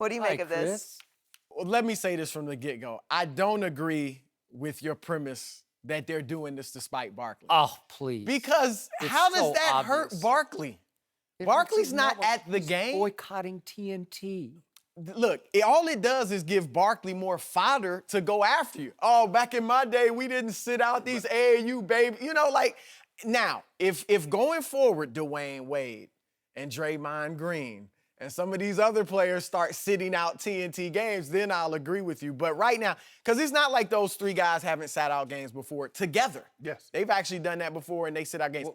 What do you make of this? Well, let me say this from the get-go. I don't agree with your premise that they're doing this to spite Barkley. Oh, please. Because how does that hurt Barkley? Barkley's not at the game. Boycotting TNT. Look, all it does is give Barkley more fodder to go after you. Oh, back in my day, we didn't sit out these AAU baby. You know, like, now, if going forward, Dwayne Wade and Draymond Green and some of these other players start sitting out TNT games, then I'll agree with you. But right now, because it's not like those three guys haven't sat out games before together. Yes. They've actually done that before, and they sit out games.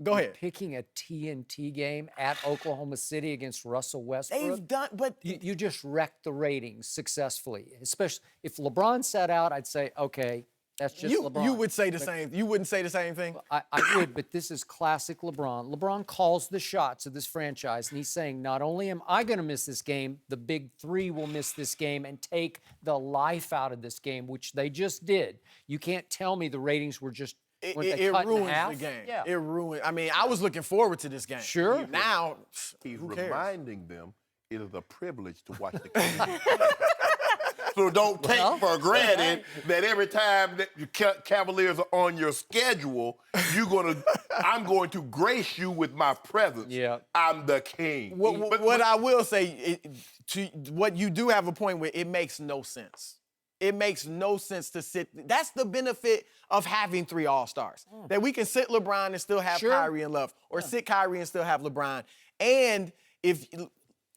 Go ahead. Picking a TNT game at Oklahoma City against Russell Westbrook. They've done, but you just wrecked the ratings successfully. Especially if LeBron sat out, I'd say, okay, that's just LeBron. You would say the same. You wouldn't say the same thing? I would, but this is classic LeBron. LeBron calls the shots of this franchise, and he's saying, not only am I going to miss this game, the big three will miss this game and take the life out of this game, which they just did. You can't tell me the ratings were just It ruins the game. Yeah. It ruined. I mean, I was looking forward to this game. Sure. Now, He's who cares? reminding them it is a privilege to watch the game. So don't take for granted that every time that the Cavaliers are on your schedule, I'm going to grace you with my presence. Yeah. I'm the king. What I will say, what you do have a point with, it makes no sense. It makes no sense to sit. That's the benefit of having three All-Stars. That we can sit LeBron and still have Kyrie and Love, or sit Kyrie and still have LeBron. And if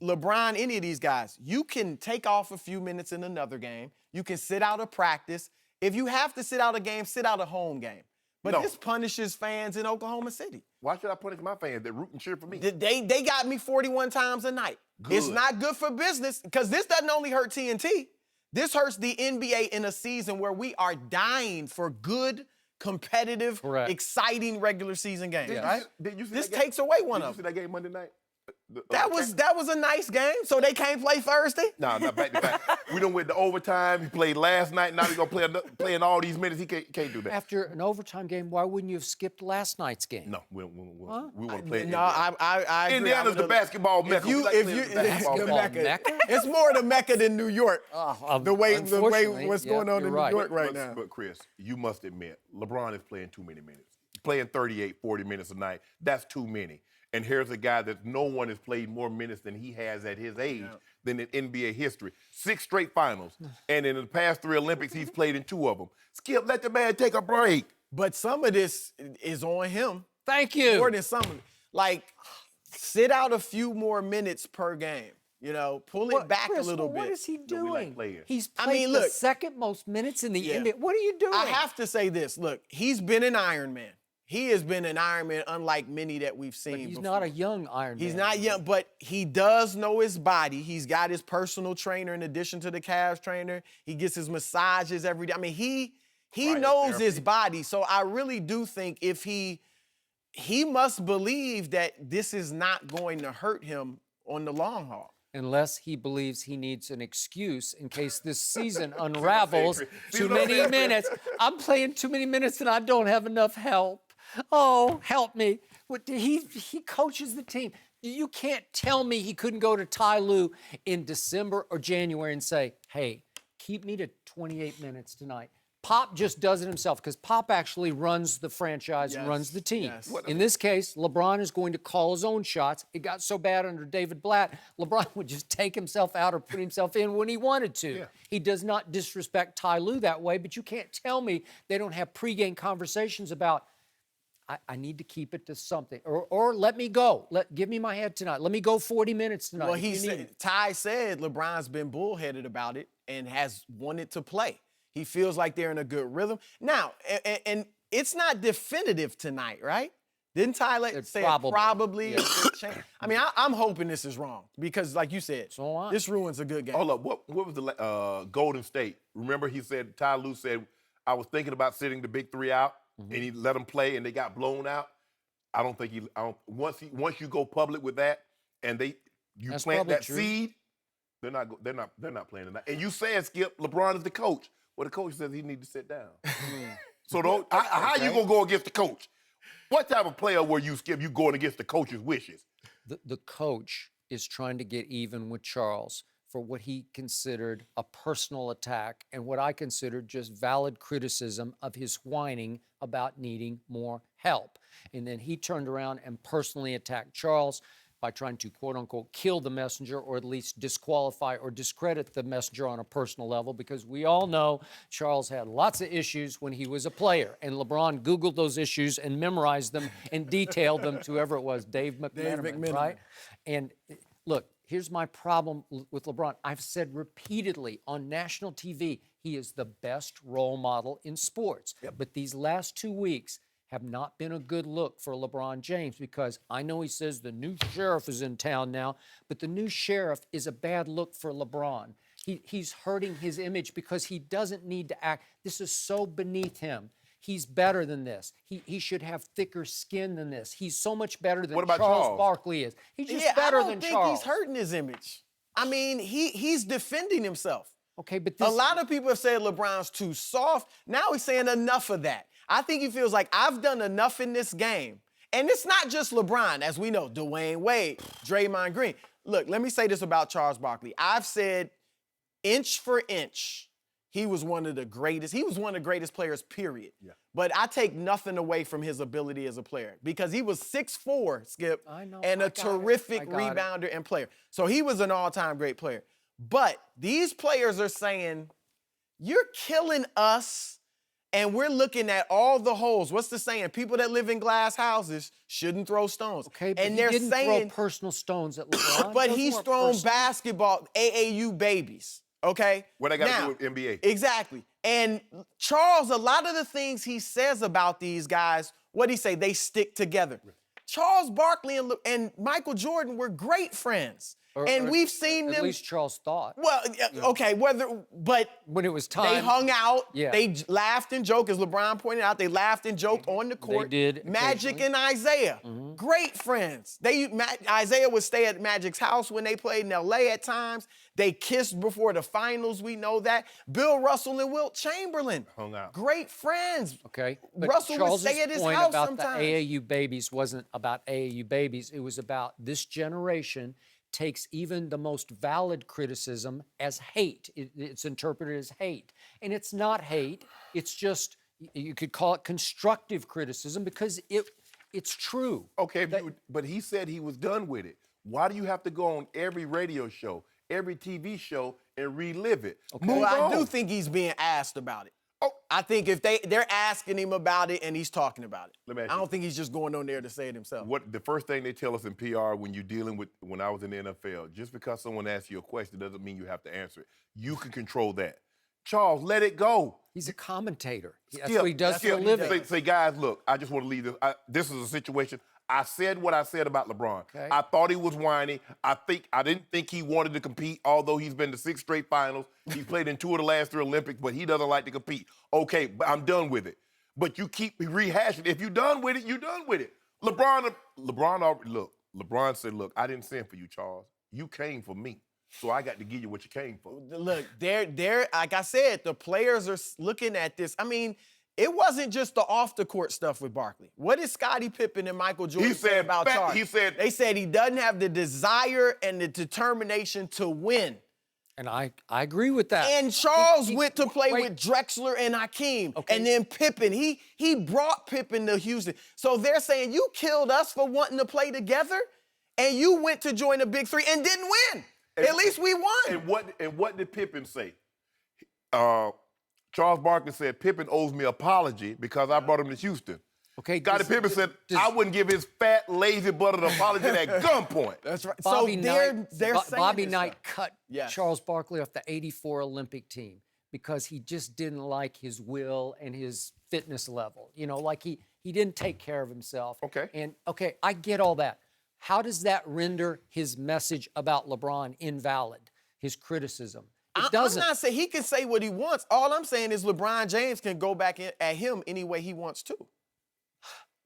LeBron, any of these guys, you can take off a few minutes in another game. You can sit out a practice. If you have to sit out a game, sit out a home game. But this punishes fans in Oklahoma City. Why should I punish my fans that root and cheer for me? They got me 41 times a night. Good. It's not good for business, because this doesn't only hurt TNT. This hurts the NBA in a season where we are dying for good, competitive, exciting regular season games, right? This takes away one of them. Did you see that game Monday night? That was a nice game. So they can't play Thursday? No, not back to back. We done went to overtime. He played last night. Now he's gonna play in all these minutes. He can't do that. After an overtime game, why wouldn't you have skipped last night's game? No, we want to play it. No, I agree. Indiana's the basketball mecca. It's more the mecca than New York. The way what's going on in New York right now. But Chris, you must admit, LeBron is playing too many minutes. He's playing 38, 40 minutes a night. That's too many. And here's a guy that no one has played more minutes than he has at his age than in NBA history. 6 straight finals. And in the past 3 Olympics, he's played in 2 of them. Skip, let the man take a break. But some of this is on him. Thank you. More than some of it. Like, sit out a few more minutes per game. You know, pull it back a little bit. What is he doing? He's I played mean, the look, second most minutes in the NBA. What are you doing? I have to say this. Look, he's been an Iron Man. He has been an Iron Man unlike many that we've seen But he's before. not a young Iron Man. He's not young, but he does know his body. He's got his personal trainer in addition to the Cavs trainer. He gets his massages every day. I mean, he knows his body. So I really do think if he must believe that this is not going to hurt him on the long haul. Unless he believes he needs an excuse in case this season unravels too many minutes. I'm playing too many minutes and I don't have enough help. Oh, help me. He coaches the team. You can't tell me he couldn't go to Ty Lue in December or January and say, hey, keep me to 28 minutes tonight. Pop just does it himself because Pop actually runs the franchise and runs the team. Yes. In this case, LeBron is going to call his own shots. It got so bad under David Blatt, LeBron would just take himself out or put himself in when he wanted to. Yeah. He does not disrespect Ty Lue that way, but you can't tell me they don't have pregame conversations about, I need to keep it to something. Or let me go. Give me my head tonight. Let me go 40 minutes tonight. Well, Ty said LeBron's been bullheaded about it and has wanted to play. He feels like they're in a good rhythm. Now, and it's not definitive tonight, right? Didn't Ty say probably? Yeah. I mean, I'm hoping this is wrong because, like you said, this ruins a good game. Hold up. What was the Golden State? Remember he said, Ty Lue said, I was thinking about sitting the big 3 out, and he let them play, and they got blown out. I don't think once you go public with that, and you plant that seed, they're not playing tonight. And you said, Skip, LeBron is the coach. Well, the coach says he needs to sit down. So how you gonna go against the coach? What type of player were you, Skip? You going against the coach's wishes? The coach is trying to get even with Charles for what he considered a personal attack and what I considered just valid criticism of his whining about needing more help. And then he turned around and personally attacked Charles by trying to, quote unquote, kill the messenger or at least disqualify or discredit the messenger on a personal level, because we all know Charles had lots of issues when he was a player. And LeBron Googled those issues and memorized them and detailed them to whoever it was, Dave McMenamin, right? And look, here's my problem with LeBron. I've said repeatedly on national TV, he is the best role model in sports. But these last 2 weeks have not been a good look for LeBron James, because I know he says the new sheriff is in town now, but the new sheriff is a bad look for LeBron. He's hurting his image because he doesn't need to act. This is so beneath him. He's better than this. He should have thicker skin than this. He's so much better than Charles Barkley is. He's just better than Charles. I don't think he's hurting his image. I mean, he's defending himself. Okay, but a lot of people have said LeBron's too soft. Now he's saying enough of that. I think he feels like I've done enough in this game. And it's not just LeBron, as we know, Dwayne Wade, Draymond Green. Look, let me say this about Charles Barkley. I've said inch for inch, he was one of the greatest. He was one of the greatest players, period. Yeah. But I take nothing away from his ability as a player, because he was 6'4", Skip, and a terrific rebounder and player. So he was an all-time great player. But these players are saying, you're killing us, and we're looking at all the holes. What's the saying? People that live in glass houses shouldn't throw stones. Okay, but and he they're didn't saying, throw personal stones at LeBron. But he's thrown basketball, AAU babies, okay? What I got to do with NBA? Exactly. And Charles, a lot of the things he says about these guys, what'd he say? They stick together. Charles Barkley and Michael Jordan were great friends. And we've seen them. At least Charles thought. Well, okay, but when it was time, they hung out. Yeah. They laughed and joked, as LeBron pointed out. They laughed and joked on the court. They did. Magic and Isaiah, great friends. Isaiah would stay at Magic's house when they played in LA at times. They kissed before the finals. We know that. Bill Russell and Wilt Chamberlain hung out. Great friends. Okay. But Russell would stay at his house about sometimes. The AAU babies wasn't about AAU babies. It was about this generation takes even the most valid criticism as hate. It's interpreted as hate. And it's not hate. It's just, you could call it constructive criticism, because it's true. Okay, but he said he was done with it. Why do you have to go on every radio show, every TV show, and relive it? Okay. Well, I do think he's being asked about it. Oh, I think if they're asking him about it and he's talking about it. I don't think he's just going on there to say it himself. The first thing they tell us in PR when you're dealing with, when I was in the NFL, just because someone asks you a question doesn't mean you have to answer it. You can control that. Charles, let it go. He's a commentator. That's what he does for a living. Say, guys, look, I just want to leave this. This is a situation. I said what I said about LeBron. Okay. I thought he was whiny. I didn't think he wanted to compete, although he's been to 6 straight finals. He's played in 2 of the last 3 Olympics, but he doesn't like to compete. Okay, but I'm done with it. But you keep rehashing. If you're done with it, you're done with it. LeBron said, look, I didn't send for you, Charles. You came for me. So I got to give you what you came for. Look, they're like I said, the players are looking at this. I mean, it wasn't just the off-the-court stuff with Barkley. What did Scottie Pippen and Michael Jordan say about Charles? They said he doesn't have the desire and the determination to win. And I agree with that. And Charles went to play with Drexler and Hakeem. Okay. And then Pippen. He brought Pippen to Houston. So they're saying you killed us for wanting to play together, and you went to join the Big Three and didn't win. At least we won. And what did Pippen say? Charles Barkley said, Pippen owes me an apology because I brought him to Houston. Okay. Scottie Pippen said, I wouldn't give his fat, lazy butt an apology at gunpoint. That's right. Bobby Knight, saying Bobby Knight cut Charles Barkley off the '84 Olympic team because he just didn't like his will and his fitness level. You know, like he didn't take care of himself. Okay. And, okay, I get all that. How does that render his message about LeBron invalid, his criticism? It doesn't. I'm not saying he can say what he wants. All I'm saying is LeBron James can go back at him any way he wants to.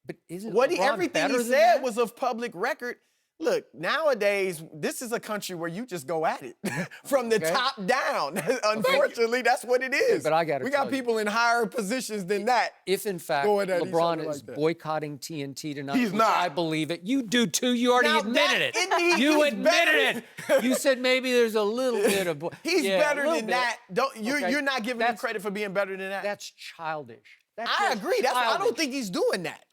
But isn't everything he said that? was of public record. Look, nowadays, this is a country where you just go at it from the Okay. top down. Unfortunately, that's what it is. but I gotta we got tell you. people in higher positions than that. If in fact Going at each LeBron other is like that. boycotting TNT tonight, He's which not. I believe it. You do too. You already Now admitted that- it. he- You he's admitted it. You said maybe there's a little bit of. He's yeah, a better little than bit. that. Okay. You're not giving him That's- credit for being better than that. That's childish. That's I just agree. I don't childish. think he's doing that.